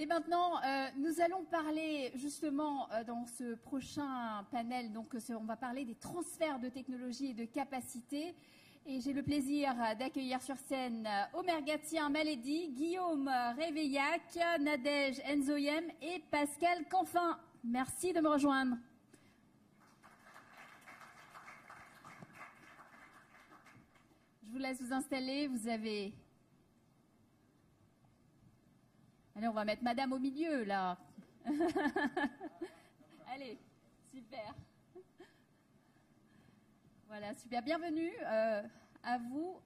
Et maintenant, nous allons parler justement dans ce prochain panel, donc on va parler des transferts de technologie et de capacités. Et j'ai le plaisir d'accueillir sur scène Omer Gatien Maledi, Guillaume Réveillac, Nadège Nzoyem et Pascal Canfin. Merci de me rejoindre. Je vous laisse vous installer. Vous avez... Allez, on va mettre Madame au milieu, là. Allez, super. Voilà, super. Bienvenue à vous.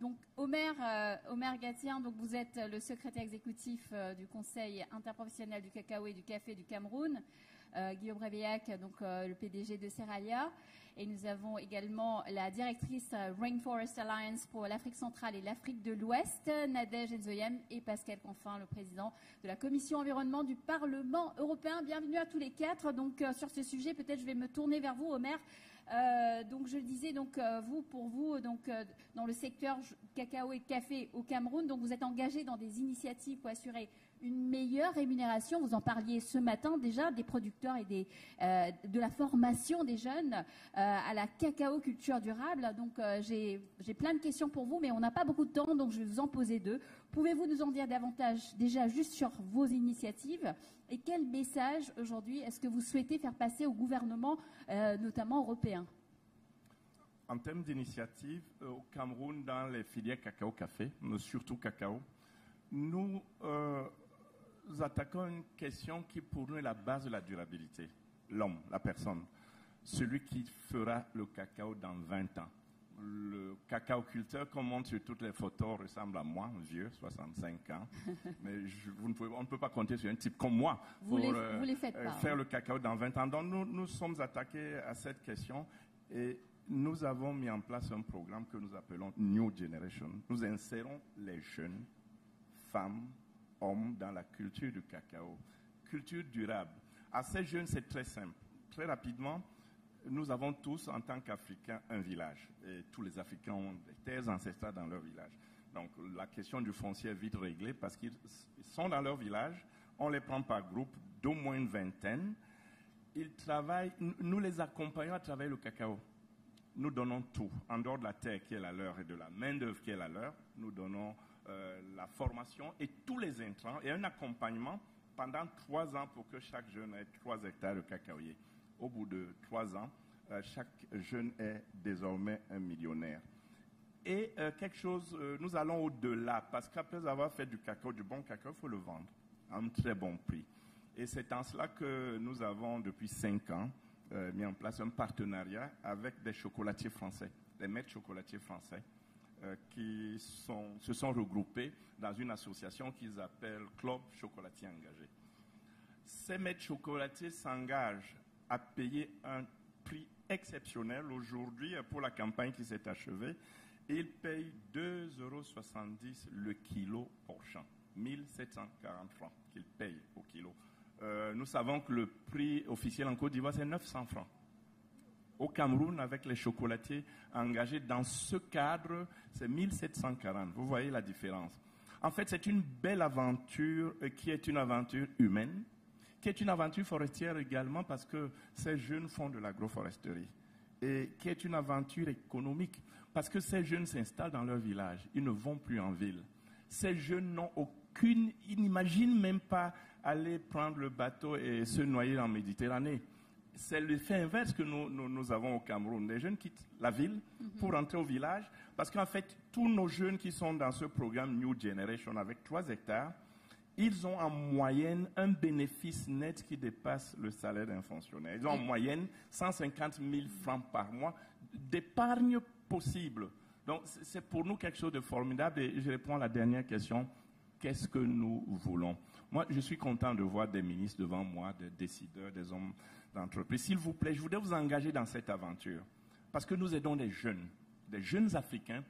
Donc, Omer Gatien, donc vous êtes le secrétaire exécutif du Conseil interprofessionnel du cacao et du café du Cameroun. Guillaume Réveillac, donc le PDG de Seralia. Et nous avons également la directrice Rainforest Alliance pour l'Afrique centrale et l'Afrique de l'Ouest, Nadège Nzoyem, et Pascal Canfin, le président de la Commission environnement du Parlement européen. Bienvenue à tous les quatre. Donc sur ce sujet, peut-être je vais me tourner vers vous, Omer. Donc je le disais, donc pour vous, donc dans le secteur cacao et café au Cameroun, donc vous êtes engagé dans des initiatives pour assurer une meilleure rémunération. Vous en parliez ce matin déjà des producteurs et de la formation des jeunes à la cacao culture durable. Donc j'ai plein de questions pour vous, mais on n'a pas beaucoup de temps, donc je vais vous en poser deux. Pouvez-vous nous en dire davantage déjà juste sur vos initiatives et quel message aujourd'hui est-ce que vous souhaitez faire passer au gouvernement, notamment européen? En termes d'initiatives, au Cameroun, dans les filières cacao-café, mais surtout cacao, nous attaquons une question qui pour nous est la base de la durabilité. L'homme, la personne, celui qui fera le cacao dans 20 ans. Le cacao-culteur qu'on montre sur toutes les photos ressemble à moi, vieux, 65 ans. Mais on ne peut pas compter sur un type comme moi pour faire le cacao dans 20 ans. Donc nous sommes attaqués à cette question et nous avons mis en place un programme que nous appelons New Generation. Nous insérons les jeunes, femmes, hommes dans la culture du cacao. Culture durable. À ces jeunes, c'est très simple. Très rapidement, nous avons tous, en tant qu'Africains, un village. Et tous les Africains ont des terres ancestrales dans leur village. Donc, la question du foncier est vite réglée parce qu'ils sont dans leur village. On les prend par groupe d'au moins une vingtaine. Ils travaillent, nous les accompagnons à travailler le cacao. Nous donnons tout, en dehors de la terre qui est la leur et de la main-d'œuvre qui est la leur. Nous donnons la formation et tous les intrants et un accompagnement pendant 3 ans pour que chaque jeune ait 3 hectares de cacaoyer. Au bout de 3 ans, chaque jeune est désormais un millionnaire. Et quelque chose, nous allons au-delà, parce qu'après avoir fait du cacao, du bon cacao, il faut le vendre à un très bon prix. Et c'est en cela que nous avons, depuis 5 ans, mis en place un partenariat avec des chocolatiers français, des maîtres chocolatiers français, qui se sont regroupés dans une association qu'ils appellent Club Chocolatier Engagé. Ces maîtres chocolatiers s'engagent à payer un prix exceptionnel aujourd'hui pour la campagne qui s'est achevée. Et ils payent 2,70 € le kilo pour champ, 1740 francs qu'ils payent au kilo. Nous savons que le prix officiel en Côte d'Ivoire, c'est 900 francs. Au Cameroun, avec les chocolatiers engagés dans ce cadre, c'est 1740. Vous voyez la différence. En fait, c'est une belle aventure qui est une aventure humaine, qui est une aventure forestière également parce que ces jeunes font de l'agroforesterie. Et qui est une aventure économique parce que ces jeunes s'installent dans leur village. Ils ne vont plus en ville. Ces jeunes n'ont aucune... Ils n'imaginent même pas aller prendre le bateau et se noyer en Méditerranée. C'est l'effet inverse que nous avons au Cameroun. Les jeunes quittent la ville pour rentrer au village parce qu'en fait, tous nos jeunes qui sont dans ce programme New Generation avec 3 hectares, ils ont en moyenne un bénéfice net qui dépasse le salaire d'un fonctionnaire. Ils ont en moyenne 150 000 francs par mois d'épargne possible. Donc, c'est pour nous quelque chose de formidable. Et je réponds à la dernière question. Qu'est-ce que nous voulons? Moi, je suis content de voir des ministres devant moi, des décideurs, des hommes d'entreprise. S'il vous plaît, je voudrais vous engager dans cette aventure. Parce que nous aidons des jeunes Africains,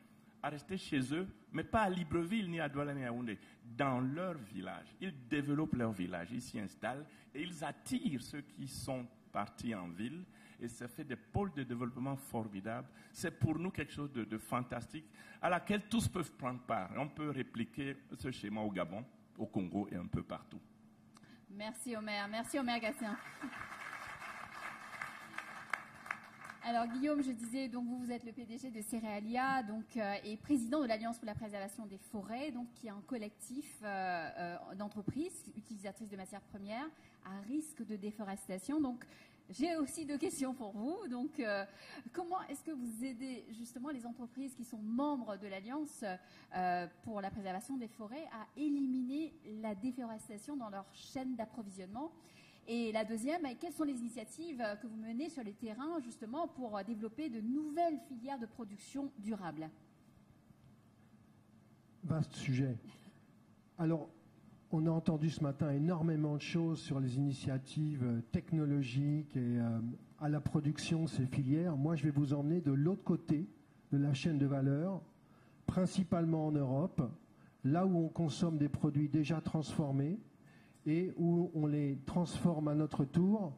à rester chez eux, mais pas à Libreville, ni à Douala, ni à Yaoundé, dans leur village. Ils développent leur village, ils s'y installent et ils attirent ceux qui sont partis en ville et ça fait des pôles de développement formidables. C'est pour nous quelque chose de fantastique à laquelle tous peuvent prendre part. On peut répliquer ce schéma au Gabon, au Congo et un peu partout. Merci Omer Gatien. Alors Guillaume, je disais, donc vous êtes le PDG de Céréalia, donc et président de l'Alliance pour la préservation des forêts, donc qui est un collectif d'entreprises utilisatrices de matières premières à risque de déforestation. Donc j'ai aussi deux questions pour vous. Donc comment est-ce que vous aidez justement les entreprises qui sont membres de l'Alliance pour la préservation des forêts à éliminer la déforestation dans leur chaîne d'approvisionnement? Et la deuxième, quelles sont les initiatives que vous menez sur les terrains justement pour développer de nouvelles filières de production durable? Vaste sujet. Alors, on a entendu ce matin énormément de choses sur les initiatives technologiques et à la production de ces filières. Moi, je vais vous emmener de l'autre côté de la chaîne de valeur, principalement en Europe, là où on consomme des produits déjà transformés et où on les transforme à notre tour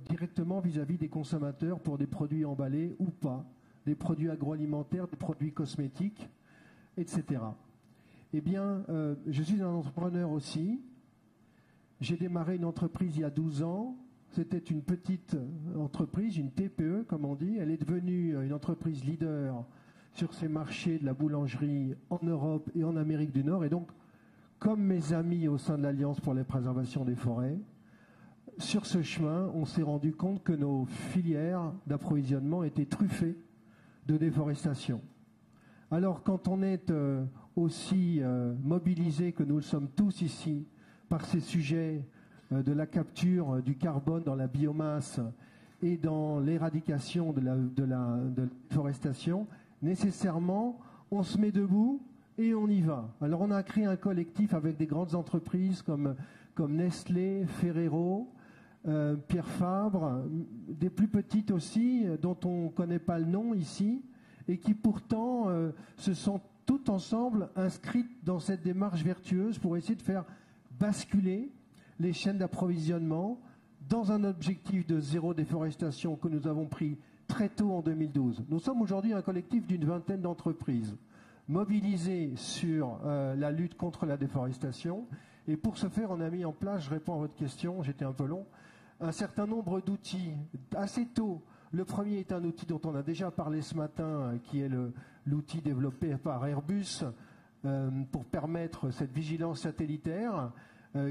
directement vis-à-vis des consommateurs pour des produits emballés ou pas, des produits agroalimentaires, des produits cosmétiques, etc. Eh bien, je suis un entrepreneur aussi. J'ai démarré une entreprise il y a 12 ans. C'était une petite entreprise, une TPE comme on dit. Elle est devenue une entreprise leader sur ces marchés de la boulangerie en Europe et en Amérique du Nord. Et donc, comme mes amis au sein de l'Alliance pour la préservation des forêts, sur ce chemin, on s'est rendu compte que nos filières d'approvisionnement étaient truffées de déforestation. Alors, quand on est aussi mobilisés que nous le sommes tous ici par ces sujets de la capture du carbone dans la biomasse et dans l'éradication de la déforestation, nécessairement, on se met debout et on y va. Alors on a créé un collectif avec des grandes entreprises comme Nestlé, Ferrero, Pierre Fabre, des plus petites aussi, dont on ne connaît pas le nom ici, et qui pourtant se sont toutes ensemble inscrites dans cette démarche vertueuse pour essayer de faire basculer les chaînes d'approvisionnement dans un objectif de zéro déforestation que nous avons pris très tôt en 2012. Nous sommes aujourd'hui un collectif d'une vingtaine d'entreprises mobilisées sur la lutte contre la déforestation. Et pour ce faire, on a mis en place, je réponds à votre question, j'étais un peu long, un certain nombre d'outils assez tôt. Le premier est un outil dont on a déjà parlé ce matin, qui est l'outil développé par Airbus pour permettre cette vigilance satellitaire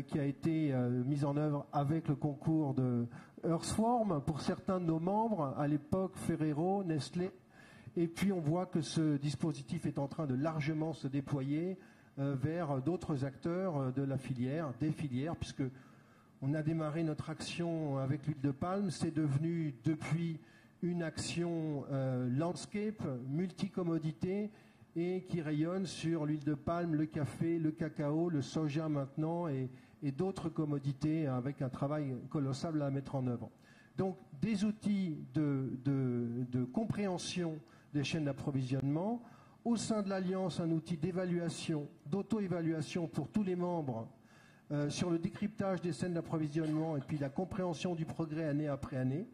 qui a été mise en œuvre avec le concours de Earthform pour certains de nos membres, à l'époque Ferrero, Nestlé. Et puis on voit que ce dispositif est en train de largement se déployer vers d'autres acteurs de la filière, des filières, puisque on a démarré notre action avec l'huile de palme. C'est devenu depuis une action landscape, multicommodité, et qui rayonne sur l'huile de palme, le café, le cacao, le soja maintenant, et d'autres commodités avec un travail colossal à mettre en œuvre. Donc des outils de compréhension des chaînes d'approvisionnement. Au sein de l'Alliance, un outil d'évaluation, d'auto-évaluation pour tous les membres sur le décryptage des chaînes d'approvisionnement et puis la compréhension du progrès année après année.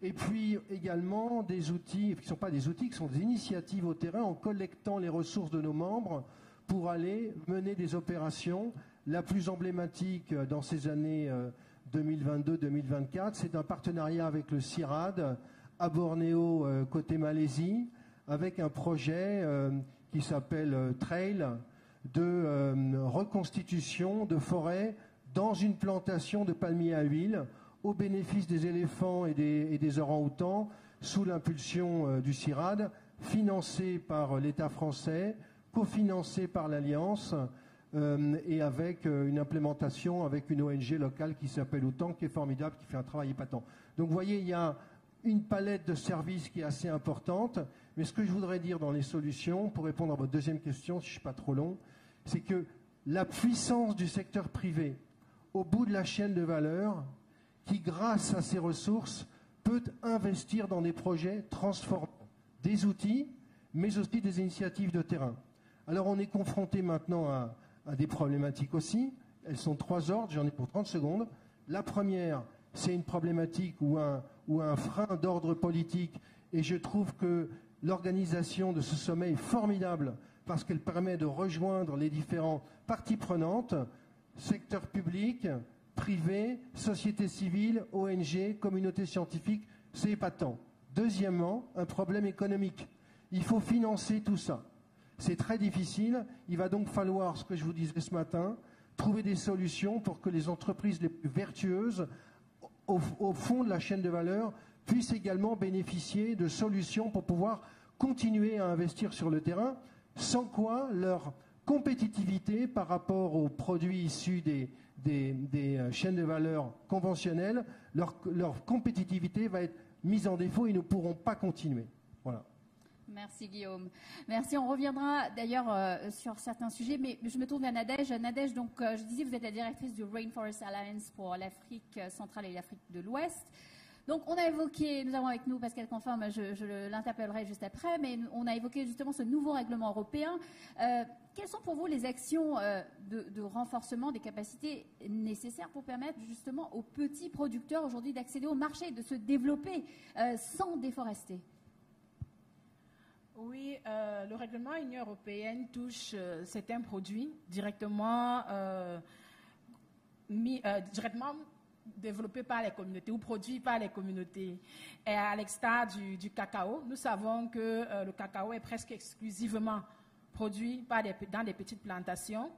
Et puis également des outils, qui ne sont pas des outils, qui sont des initiatives au terrain en collectant les ressources de nos membres pour aller mener des opérations. La plus emblématique dans ces années 2022-2024, c'est un partenariat avec le CIRAD à Bornéo, côté Malaisie, avec un projet qui s'appelle Trail de reconstitution de forêt dans une plantation de palmiers à huile au bénéfice des éléphants et des orang-outans sous l'impulsion du CIRAD, financé par l'État français, cofinancé par l'Alliance et avec une implémentation avec une ONG locale qui s'appelle Outan, qui est formidable, qui fait un travail épatant. Donc vous voyez, il y a une palette de services qui est assez importante, mais ce que je voudrais dire dans les solutions, pour répondre à votre deuxième question, si je ne suis pas trop long, c'est que la puissance du secteur privé, au bout de la chaîne de valeur, qui grâce à ses ressources, peut investir dans des projets transformants, des outils, mais aussi des initiatives de terrain. Alors on est confronté maintenant à des problématiques aussi, elles sont 3 ordres, j'en ai pour 30 secondes. La première, c'est une problématique ou un frein d'ordre politique, et je trouve que l'organisation de ce sommet est formidable parce qu'elle permet de rejoindre les différentes parties prenantes, secteur public, privé, société civile, ONG, communauté scientifique, c'est épatant. Deuxièmement, un problème économique. Il faut financer tout ça. C'est très difficile. Il va donc falloir, ce que je vous disais ce matin, trouver des solutions pour que les entreprises les plus vertueuses, au fond de la chaîne de valeur, puissent également bénéficier de solutions pour pouvoir continuer à investir sur le terrain, sans quoi leur compétitivité par rapport aux produits issus des chaînes de valeur conventionnelles, leur compétitivité va être mise en défaut et ne pourront pas continuer. Voilà. Merci Guillaume. Merci. On reviendra d'ailleurs sur certains sujets, mais je me tourne vers Nadège. Nadège, donc, je disais, vous êtes la directrice du Rainforest Alliance pour l'Afrique centrale et l'Afrique de l'Ouest. Donc, on a évoqué, nous avons avec nous Pascal Canfin, je l'interpellerai juste après, mais on a évoqué justement ce nouveau règlement européen. Quelles sont pour vous les actions de renforcement des capacités nécessaires pour permettre justement aux petits producteurs aujourd'hui d'accéder au marché, de se développer sans déforester? Oui, le règlement Union européenne touche certains produits directement développés par les communautés ou produits par les communautés. Et à l'extérieur du cacao, nous savons que le cacao est presque exclusivement produit dans des petites plantations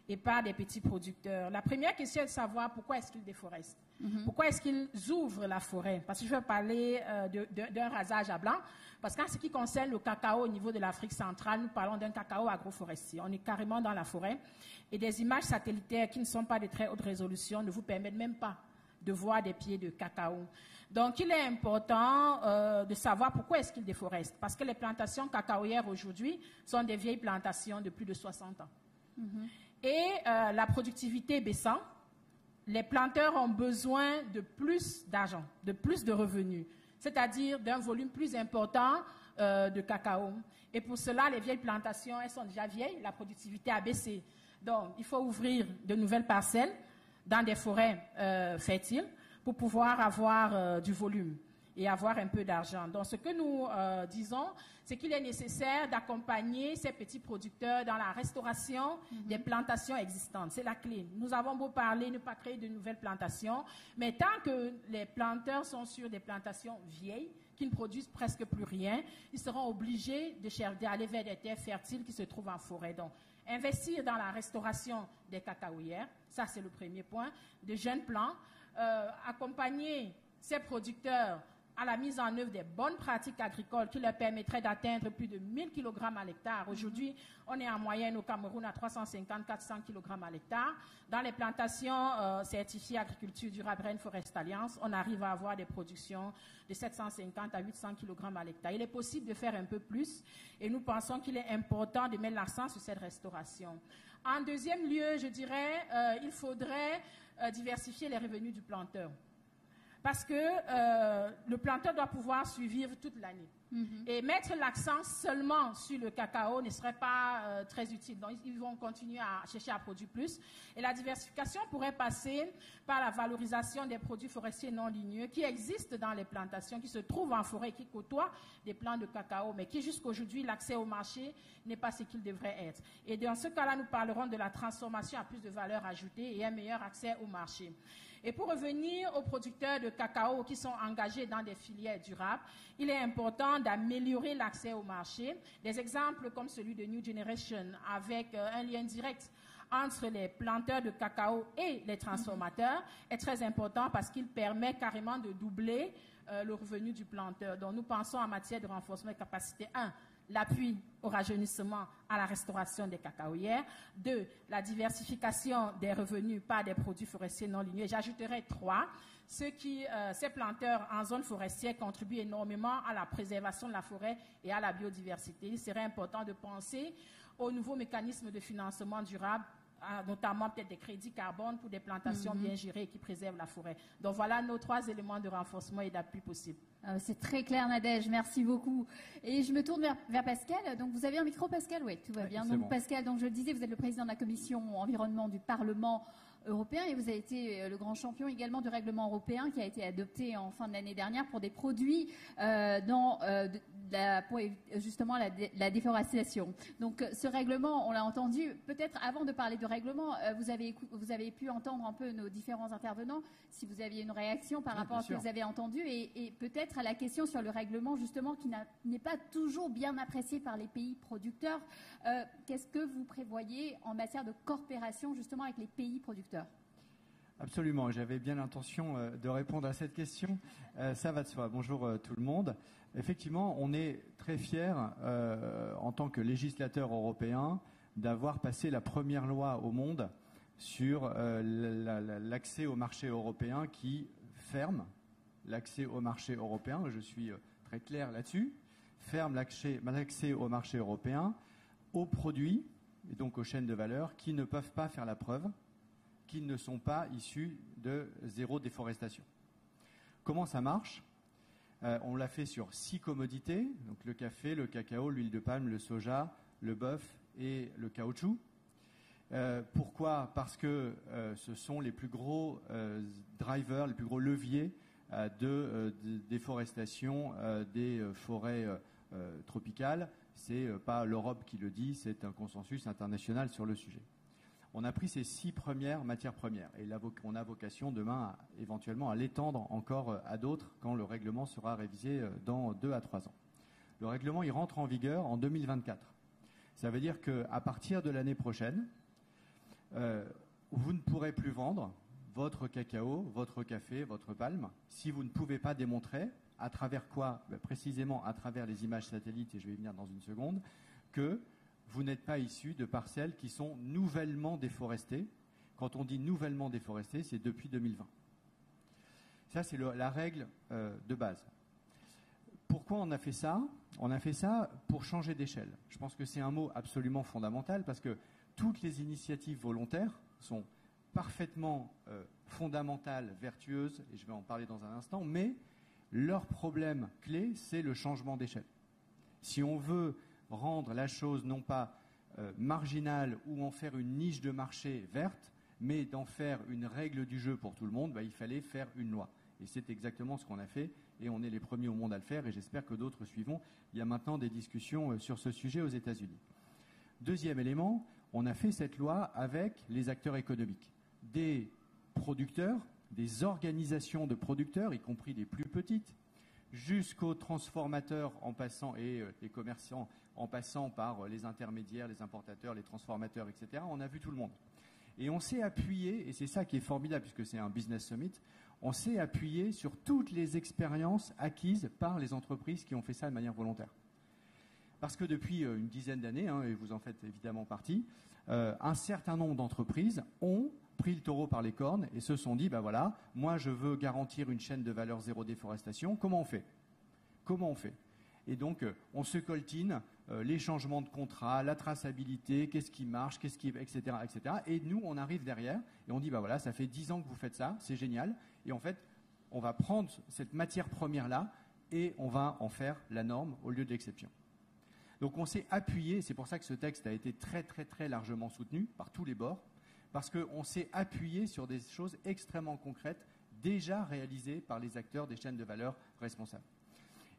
et par des petits producteurs. La première question est de savoir pourquoi est-ce qu'ils déforestent. Pourquoi est-ce qu'ils ouvrent la forêt? Parce que je vais parler d'un rasage à blanc. Parce qu'en ce qui concerne le cacao au niveau de l'Afrique centrale, nous parlons d'un cacao agroforestier. On est carrément dans la forêt. Et des images satellitaires qui ne sont pas de très haute résolution ne vous permettent même pas de voir des pieds de cacao. Donc, il est important de savoir pourquoi est-ce qu'ils déforestent. Parce que les plantations cacaoyères aujourd'hui sont des vieilles plantations de plus de 60 ans. Et la productivité baissant, les planteurs ont besoin de plus d'argent, de plus de revenus, c'est-à-dire d'un volume plus important de cacao. Et pour cela, les vieilles plantations, elles sont déjà vieilles, la productivité a baissé. Donc, il faut ouvrir de nouvelles parcelles dans des forêts fertiles pour pouvoir avoir du volume et avoir un peu d'argent. Donc, ce que nous disons, c'est qu'il est nécessaire d'accompagner ces petits producteurs dans la restauration des plantations existantes. C'est la clé. Nous avons beau parler, ne pas créer de nouvelles plantations, mais tant que les planteurs sont sur des plantations vieilles, qui ne produisent presque plus rien, ils seront obligés d'aller vers des terres fertiles qui se trouvent en forêt. Donc, investir dans la restauration des cacaoyères, ça c'est le premier point, de jeunes plants, accompagner ces producteurs à la mise en œuvre des bonnes pratiques agricoles qui leur permettraient d'atteindre plus de 1000 kg à l'hectare. Aujourd'hui, on est en moyenne au Cameroun à 350-400 kg à l'hectare. Dans les plantations certifiées agriculture durable Rainforest Alliance, on arrive à avoir des productions de 750 à 800 kg à l'hectare. Il est possible de faire un peu plus et nous pensons qu'il est important de mettre l'accent sur cette restauration. En deuxième lieu, je dirais, il faudrait diversifier les revenus du planteur. Parce que le planteur doit pouvoir survivre toute l'année. Et mettre l'accent seulement sur le cacao ne serait pas très utile. Donc, ils vont continuer à chercher à produire plus. Et la diversification pourrait passer par la valorisation des produits forestiers non ligneux qui existent dans les plantations, qui se trouvent en forêt et qui côtoient des plants de cacao, mais qui jusqu'aujourd'hui, l'accès au marché n'est pas ce qu'il devrait être. Et dans ce cas-là, nous parlerons de la transformation à plus de valeur ajoutée et un meilleur accès au marché. Et pour revenir aux producteurs de cacao qui sont engagés dans des filières durables, il est important d'améliorer l'accès au marché. Des exemples comme celui de New Generation, avec un lien direct entre les planteurs de cacao et les transformateurs, est très important parce qu'il permet carrément de doubler le revenu du planteur. Donc nous pensons en matière de renforcement des capacités 1. L'appui au rajeunissement, à la restauration des cacaoyères. 2, la diversification des revenus par des produits forestiers non ligneux. J'ajouterai 3, ces planteurs en zone forestière contribuent énormément à la préservation de la forêt et à la biodiversité. Il serait important de penser aux nouveaux mécanismes de financement durable, notamment peut-être des crédits carbone pour des plantations bien gérées qui préservent la forêt. Donc voilà nos 3 éléments de renforcement et d'appui possibles. C'est très clair, Nadège, merci beaucoup. Et je me tourne vers Pascal. Donc vous avez un micro, Pascal? Oui, tout va bien. Donc bon. Pascal, donc je le disais, vous êtes le président de la commission environnement du Parlement européen et vous avez été le grand champion également du règlement européen qui a été adopté en fin de l'année dernière pour des produits pour justement la déforestation. Donc ce règlement, on l'a entendu, peut-être avant de parler de règlement, vous avez pu entendre un peu nos différents intervenants, si vous aviez une réaction par rapport à ce que vous avez entendu, et peut-être à la question sur le règlement justement qui n'est pas toujours bien apprécié par les pays producteurs. Qu'est-ce que vous prévoyez en matière de coopération justement avec les pays producteurs ? Absolument, j'avais bien l'intention de répondre à cette question. Ça va de soi. Bonjour tout le monde. Effectivement, on est très fiers en tant que législateur européen d'avoir passé la première loi au monde sur l'accès au marché européen qui ferme l'accès au marché européen. Je suis très clair là-dessus. Ferme l'accès au marché européen aux produits et donc aux chaînes de valeur qui ne peuvent pas faire la preuve qu'ils ne sont pas issus de zéro déforestation. Comment ça marche ? On l'a fait sur 6 commodités, donc le café, le cacao, l'huile de palme, le soja, le bœuf et le caoutchouc. Pourquoi ? Parce que ce sont les plus gros drivers, les plus gros leviers de déforestation des forêts tropicales. C'est pas l'Europe qui le dit, c'est un consensus international sur le sujet. On a pris ces 6 premières matières premières et on a vocation demain éventuellement à l'étendre encore à d'autres quand le règlement sera révisé dans 2 à 3 ans. Le règlement, il rentre en vigueur en 2024. Ça veut dire qu'à partir de l'année prochaine, vous ne pourrez plus vendre votre cacao, votre café, votre palme si vous ne pouvez pas démontrer, à travers quoi ? Précisément à travers les images satellites, et je vais y venir dans une seconde, que vous n'êtes pas issu de parcelles qui sont nouvellement déforestées. Quand on dit nouvellement déforestées, c'est depuis 2020. Ça, c'est la règle de base. Pourquoi on a fait ça ? On a fait ça pour changer d'échelle. Je pense que c'est un mot absolument fondamental parce que toutes les initiatives volontaires sont parfaitement fondamentales, vertueuses, et je vais en parler dans un instant, mais leur problème clé, c'est le changement d'échelle. Si on veut rendre la chose non pas marginale ou en faire une niche de marché verte, mais d'en faire une règle du jeu pour tout le monde, il fallait faire une loi. Et c'est exactement ce qu'on a fait, et on est les premiers au monde à le faire, et j'espère que d'autres suivront. Il y a maintenant des discussions sur ce sujet aux États-Unis. Deuxième élément, on a fait cette loi avec les acteurs économiques, des producteurs, des organisations de producteurs, y compris les plus petites, jusqu'aux transformateurs en passant et les commerçants en passant par les intermédiaires, les importateurs, les transformateurs, etc. On a vu tout le monde. Et on s'est appuyé, et c'est ça qui est formidable puisque c'est un business summit, on s'est appuyé sur toutes les expériences acquises par les entreprises qui ont fait ça de manière volontaire. Parce que depuis une dizaine d'années, et vous en faites évidemment partie, un certain nombre d'entreprises ont pris le taureau par les cornes et se sont dit, voilà, moi je veux garantir une chaîne de valeur zéro déforestation, comment on fait ? Et donc, on se coltine les changements de contrat, la traçabilité, qu'est-ce qui marche, etc., etc. Et nous, on arrive derrière et on dit, voilà, ça fait 10 ans que vous faites ça, c'est génial. Et en fait, on va prendre cette matière première-là et on va en faire la norme au lieu de l'exception. Donc, on s'est appuyé, c'est pour ça que ce texte a été très, très, très largement soutenu par tous les bords, parce qu'on s'est appuyé sur des choses extrêmement concrètes déjà réalisées par les acteurs des chaînes de valeur responsables.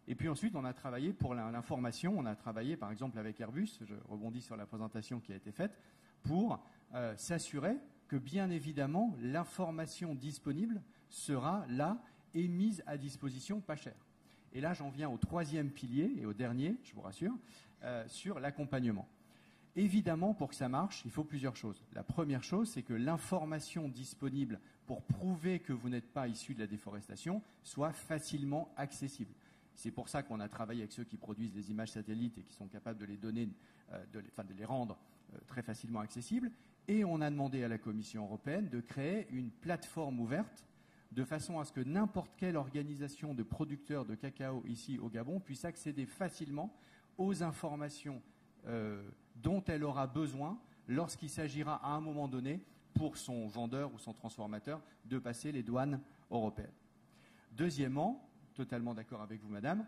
Et puis ensuite, on a travaillé pour l'information. On a travaillé, par exemple, avec Airbus, je rebondis sur la présentation qui a été faite, pour s'assurer que, bien évidemment, l'information disponible sera là et mise à disposition pas cher. Et là, j'en viens au 3e pilier et au dernier, je vous rassure, sur l'accompagnement. Évidemment, pour que ça marche, il faut plusieurs choses. La première chose, c'est que l'information disponible pour prouver que vous n'êtes pas issu de la déforestation soit facilement accessible. C'est pour ça qu'on a travaillé avec ceux qui produisent les images satellites et qui sont capables de les donner, de les rendre très facilement accessibles. Et on a demandé à la Commission européenne de créer une plateforme ouverte de façon à ce que n'importe quelle organisation de producteurs de cacao ici au Gabon puisse accéder facilement aux informations dont elle aura besoin lorsqu'il s'agira à un moment donné pour son vendeur ou son transformateur de passer les douanes européennes. Deuxièmement, totalement d'accord avec vous, madame,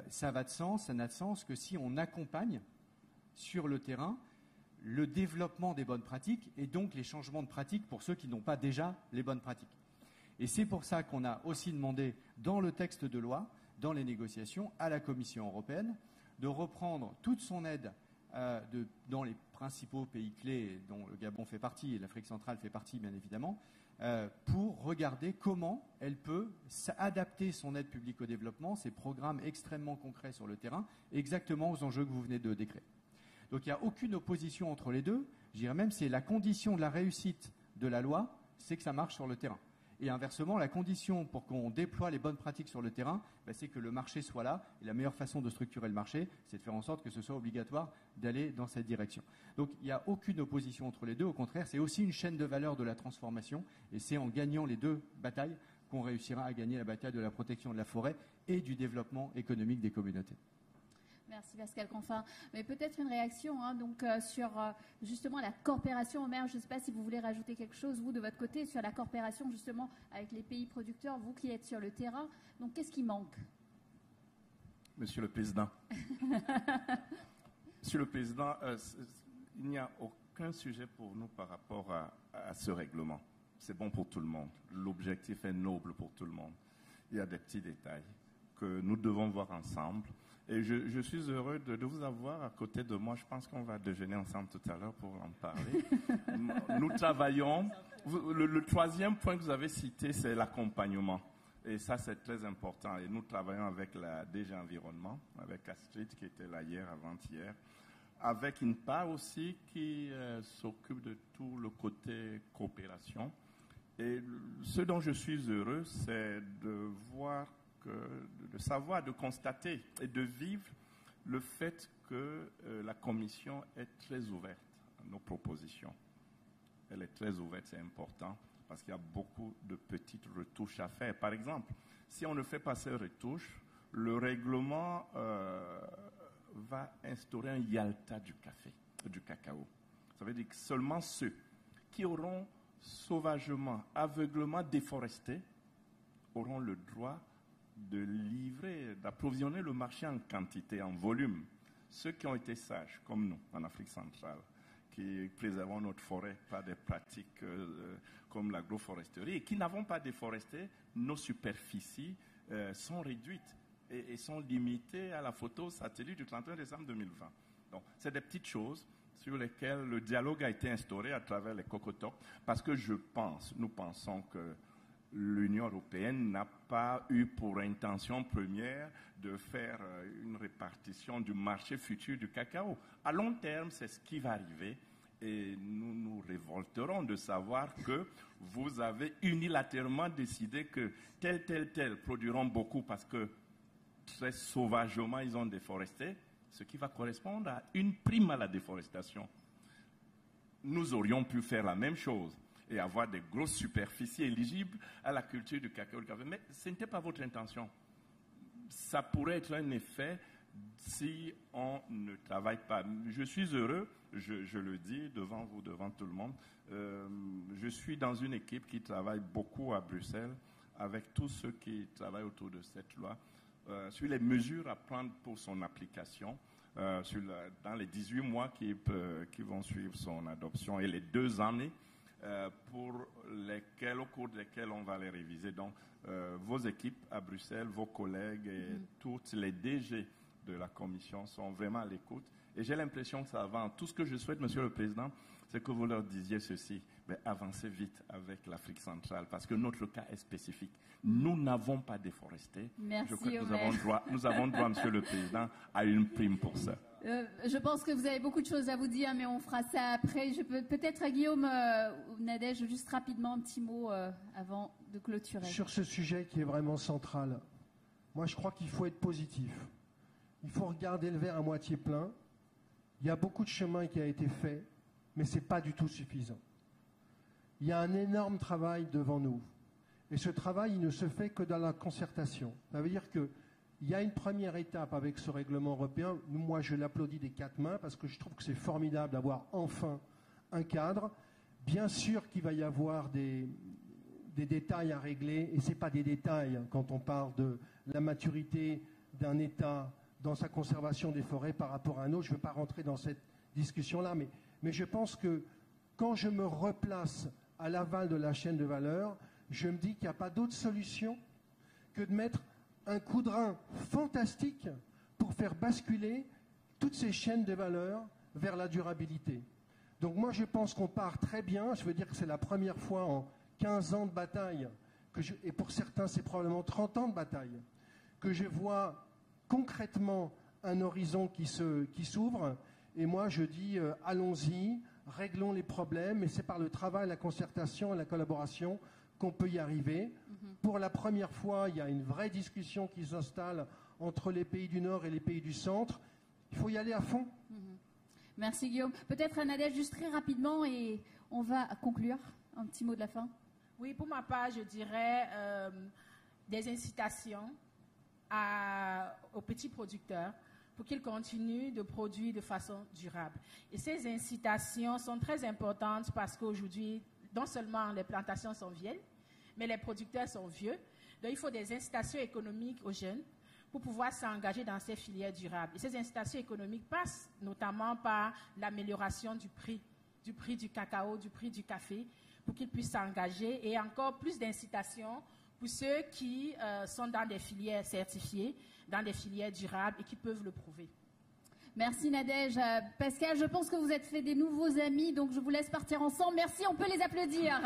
ça n'a de sens que si on accompagne sur le terrain le développement des bonnes pratiques et donc les changements de pratiques pour ceux qui n'ont pas déjà les bonnes pratiques. Et c'est pour ça qu'on a aussi demandé dans le texte de loi dans les négociations à la Commission européenne de reprendre toute son aide dans les principaux pays clés dont le Gabon fait partie et l'Afrique centrale fait partie bien évidemment, pour regarder comment elle peut adapter son aide publique au développement, ses programmes extrêmement concrets sur le terrain, exactement aux enjeux que vous venez de décrire. Donc il n'y a aucune opposition entre les deux. Je dirais même que c'est la condition de la réussite de la loi, c'est que ça marche sur le terrain. Et inversement, la condition pour qu'on déploie les bonnes pratiques sur le terrain, c'est que le marché soit là. Et la meilleure façon de structurer le marché, c'est de faire en sorte que ce soit obligatoire d'aller dans cette direction. Donc il n'y a aucune opposition entre les deux. Au contraire, c'est aussi une chaîne de valeur de la transformation. Et c'est en gagnant les deux batailles qu'on réussira à gagner la bataille de la protection de la forêt et du développement économique des communautés. Merci Pascal Canfin. Mais peut-être une réaction sur justement la coopération. Omer, je ne sais pas si vous voulez rajouter quelque chose, vous, de votre côté, sur la coopération justement avec les pays producteurs, vous qui êtes sur le terrain. Donc, qu'est-ce qui manque? Monsieur le Président. Monsieur le Président, il n'y a aucun sujet pour nous par rapport à ce règlement. C'est bon pour tout le monde. L'objectif est noble pour tout le monde. Il y a des petits détails que nous devons voir ensemble. Et je suis heureux de vous avoir à côté de moi. Je pense qu'on va déjeuner ensemble tout à l'heure pour en parler. Nous travaillons. Le troisième point que vous avez cité, c'est l'accompagnement. Et ça, c'est très important. Et nous travaillons avec la DG Environnement, avec Astrid qui était là hier, avant-hier, avec une part aussi qui s'occupe de tout le côté coopération. Et ce dont je suis heureux, c'est de voir de savoir, de constater et de vivre le fait que la Commission est très ouverte à nos propositions. Elle est très ouverte, c'est important, parce qu'il y a beaucoup de petites retouches à faire. Par exemple, si on ne fait pas ces retouches, le règlement va instaurer un Yalta du cacao. Ça veut dire que seulement ceux qui auront sauvagement, aveuglement déforesté auront le droit de livrer, d'approvisionner le marché en quantité, en volume. Ceux qui ont été sages, comme nous, en Afrique centrale, qui préservons notre forêt par des pratiques comme l'agroforesterie et qui n'avons pas déforesté, nos superficies sont réduites et sont limitées à la photo satellite du 31 décembre 2020. Donc, c'est des petites choses sur lesquelles le dialogue a été instauré à travers les COCOTOC, parce que nous pensons que l'Union européenne n'a pas eu pour intention première de faire une répartition du marché futur du cacao. À long terme, c'est ce qui va arriver et nous nous révolterons de savoir que vous avez unilatéralement décidé que tel produiront beaucoup parce que très sauvagement ils ont déforesté, ce qui va correspondre à une prime à la déforestation. Nous aurions pu faire la même chose et avoir des grosses superficies éligibles à la culture du cacao. Mais ce n'était pas votre intention. Ça pourrait être un effet si on ne travaille pas. Je suis heureux, je le dis devant vous, devant tout le monde. Je suis dans une équipe qui travaille beaucoup à Bruxelles avec tous ceux qui travaillent autour de cette loi sur les mesures à prendre pour son application dans les 18 mois qui vont suivre son adoption et les 2 années au cours desquelles on va les réviser. Donc, vos équipes à Bruxelles, vos collègues et toutes les DG de la Commission sont vraiment à l'écoute. Et j'ai l'impression que ça avance. Tout ce que je souhaite, Monsieur le Président, c'est que vous leur disiez ceci. Avancez vite avec l'Afrique centrale, parce que notre cas est spécifique. Nous n'avons pas déforesté. Merci, je crois que nous avons droit, Monsieur le Président, à une prime pour ça. Je pense que vous avez beaucoup de choses à vous dire, mais on fera ça après. Je peux peut-être à Guillaume ou Nadège, juste rapidement un petit mot avant de clôturer. Sur ce sujet qui est vraiment central, moi je crois qu'il faut être positif. Il faut regarder le verre à moitié plein. Il y a beaucoup de chemin qui a été fait, mais ce n'est pas du tout suffisant. Il y a un énorme travail devant nous. Et ce travail, il ne se fait que dans la concertation. Ça veut dire qu'il y a une première étape avec ce règlement européen. Moi, je l'applaudis des 4 mains parce que je trouve que c'est formidable d'avoir enfin un cadre. Bien sûr qu'il va y avoir des détails à régler, et ce n'est pas des détails quand on parle de la maturité d'un État dans sa conservation des forêts par rapport à un autre. Je ne veux pas rentrer dans cette discussion-là, mais je pense que quand je me replace à l'aval de la chaîne de valeur, je me dis qu'il n'y a pas d'autre solution que de mettre un coup de rein fantastique pour faire basculer toutes ces chaînes de valeur vers la durabilité. Donc moi, je pense qu'on part très bien. Je veux dire que c'est la première fois en 15 ans de bataille, et pour certains, c'est probablement 30 ans de bataille, que je vois concrètement un horizon qui s'ouvre. Et moi, je dis, allons-y, réglons les problèmes. Et c'est par le travail, la concertation et la collaboration qu'on peut y arriver. Pour la première fois, il y a une vraie discussion qui s'installe entre les pays du Nord et les pays du Centre. Il faut y aller à fond. Merci Guillaume. Peut-être Nadège, juste très rapidement, et on va conclure. Un petit mot de la fin. Oui, pour ma part, je dirais des incitations aux petits producteurs pour qu'ils continuent de produire de façon durable. Et ces incitations sont très importantes parce qu'aujourd'hui, non seulement les plantations sont vieilles, mais les producteurs sont vieux. Donc, il faut des incitations économiques aux jeunes pour pouvoir s'engager dans ces filières durables. Et ces incitations économiques passent notamment par l'amélioration du prix du cacao, du prix du café, pour qu'ils puissent s'engager, et encore plus d'incitations pour ceux qui sont dans des filières certifiées, dans des filières durables et qui peuvent le prouver. Merci Nadège. Pascal, je pense que vous êtes fait des nouveaux amis, donc je vous laisse partir ensemble. Merci, on peut les applaudir.